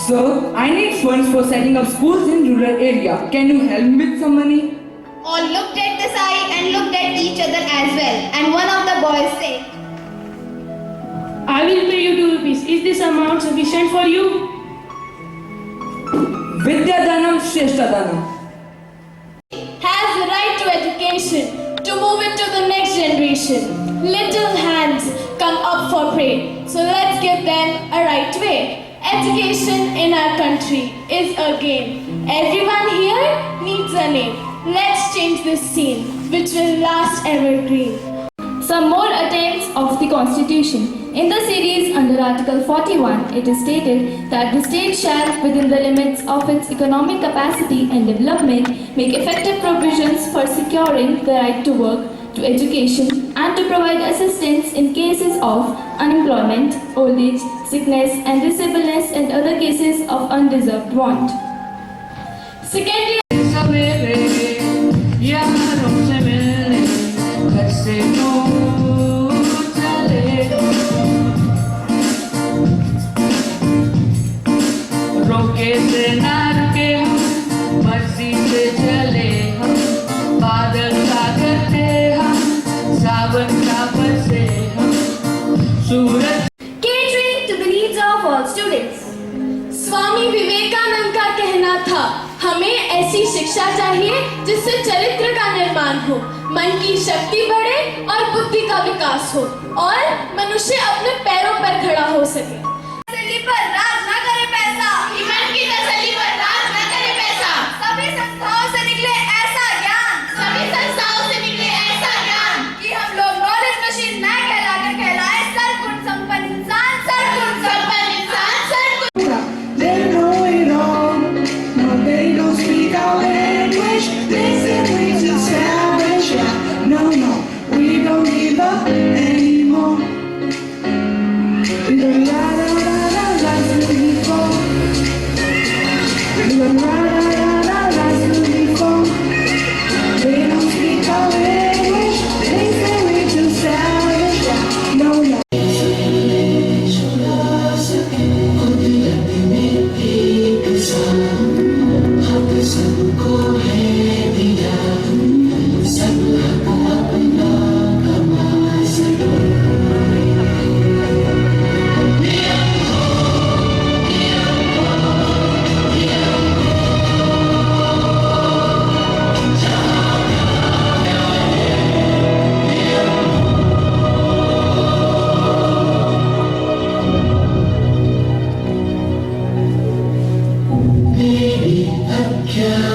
Sir, I need funds for setting up schools in rural area. Can you help me with some money? All looked at the side and looked at each other as well. And one of the boys said, I will pay you 2 rupees. Is this amount sufficient for you? Vidya Danam Shrestha Danam. Has the right to education, to move it to the next generation. Little hands come up for pray, so let's give them a right way. Education in our country is a game. Everyone here needs a name. Let's change this scene, which will last evergreen. Some more attempts of the Constitution. In the series under Article 41, it is stated that the state shall, within the limits of its economic capacity and development, make effective provisions for securing the right to work, to education, and to provide assistance in cases of unemployment, old age, sickness, and disableness, and other cases of undeserved want. Secondly, catering to the needs of all students. Swami Vivekananda का कहना था, हमें ऐसी शिक्षा चाहिए जिससे चरित्र का निर्माण हो, मन की शक्ति बढ़े और बुद्धि का विकास हो और मनुष्य अपने पैरों पर खड़ा हो सके। तसल्ली पर राज न करे पैसा, ईमान की तसल्ली पर राज न करे पैसा। सभी संस्थाओं से निकले ऐसा ज्ञान, सभी संस्थाओं से निकले ऐसा ज्ञान कि हम लोग नॉलेज मशीन न कहलाकर कहलाए सर्वगुण संपन्न इंसान, सर्वगुण संपन्न इंसान, सर्वगुण। They know it all. No, they don't speak our language. They say we just savage. Yeah. No, we don't give up anymore. We don't rise to the fall. We don't rise to the fall. They don't speak our language. They say we just savage. Yeah. No. क्या